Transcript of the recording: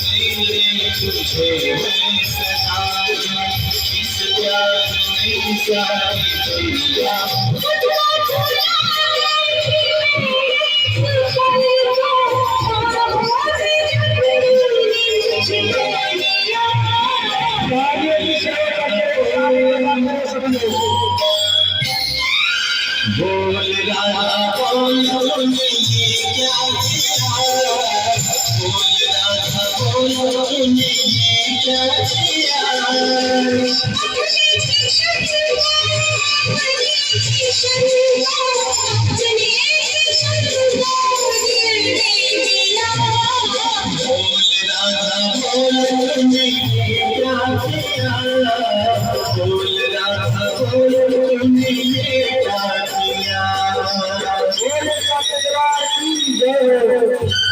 तुझे मैं सताया इस प्यार में सारी दुनिया बोल राधा बोल ये क्या किया बोल राधा बोल ये क्या किया बोल राधा बोल ये क्या किया बोल राधा बोल ये क्या किया बोल राधा